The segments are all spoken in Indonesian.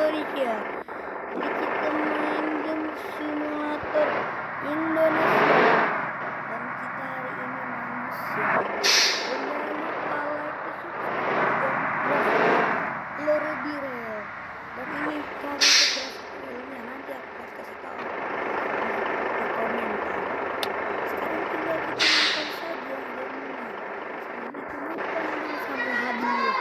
Indonesia. Jadi kita main game simulator Indonesia. Dan kita hari ini manusia. Jangan lupa like, subscribe, dan lebih real. Dan ini cara untuk realnya nanti aku kasih tahu di komentar. Sekarang tinggal kita nonton saja gamenya. Sebelum itu nonton sampai habis.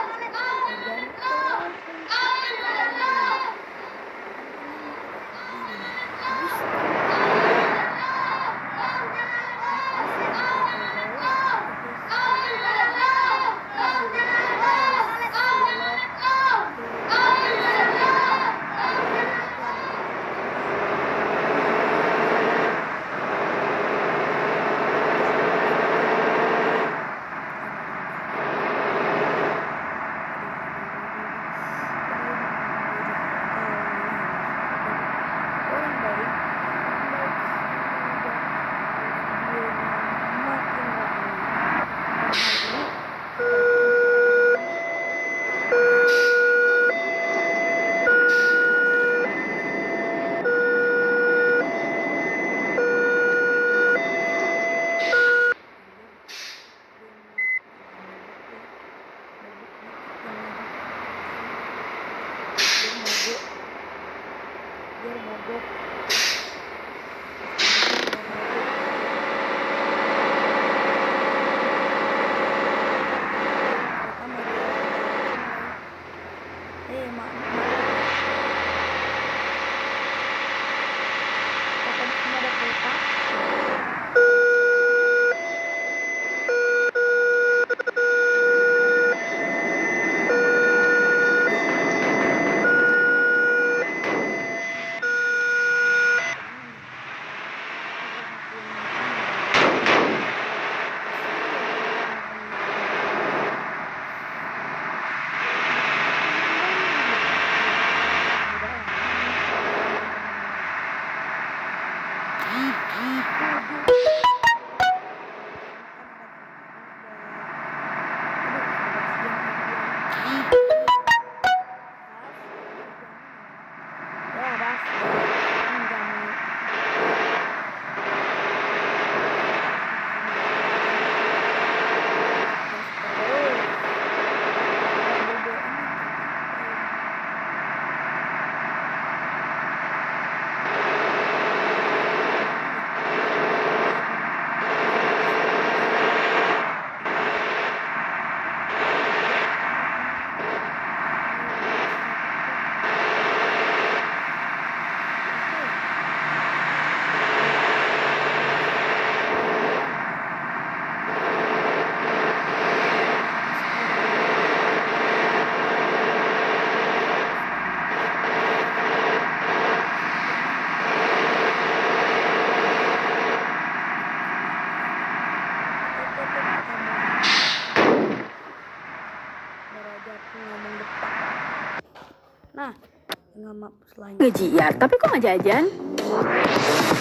Nah, ngejiar, tapi kok nggak jajan?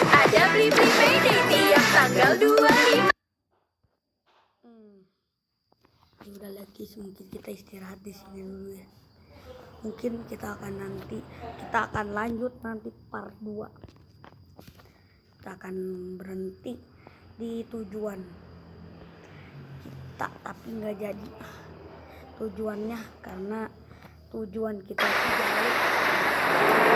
Ada beli payday tiap tanggal 25. Ya udah lagi, mungkin kita istirahat di sini dulu ya. Mungkin kita akan lanjut nanti part 2. Kita akan berhenti di tujuan kita, tapi nggak jadi tujuannya karena tujuan kita jauh.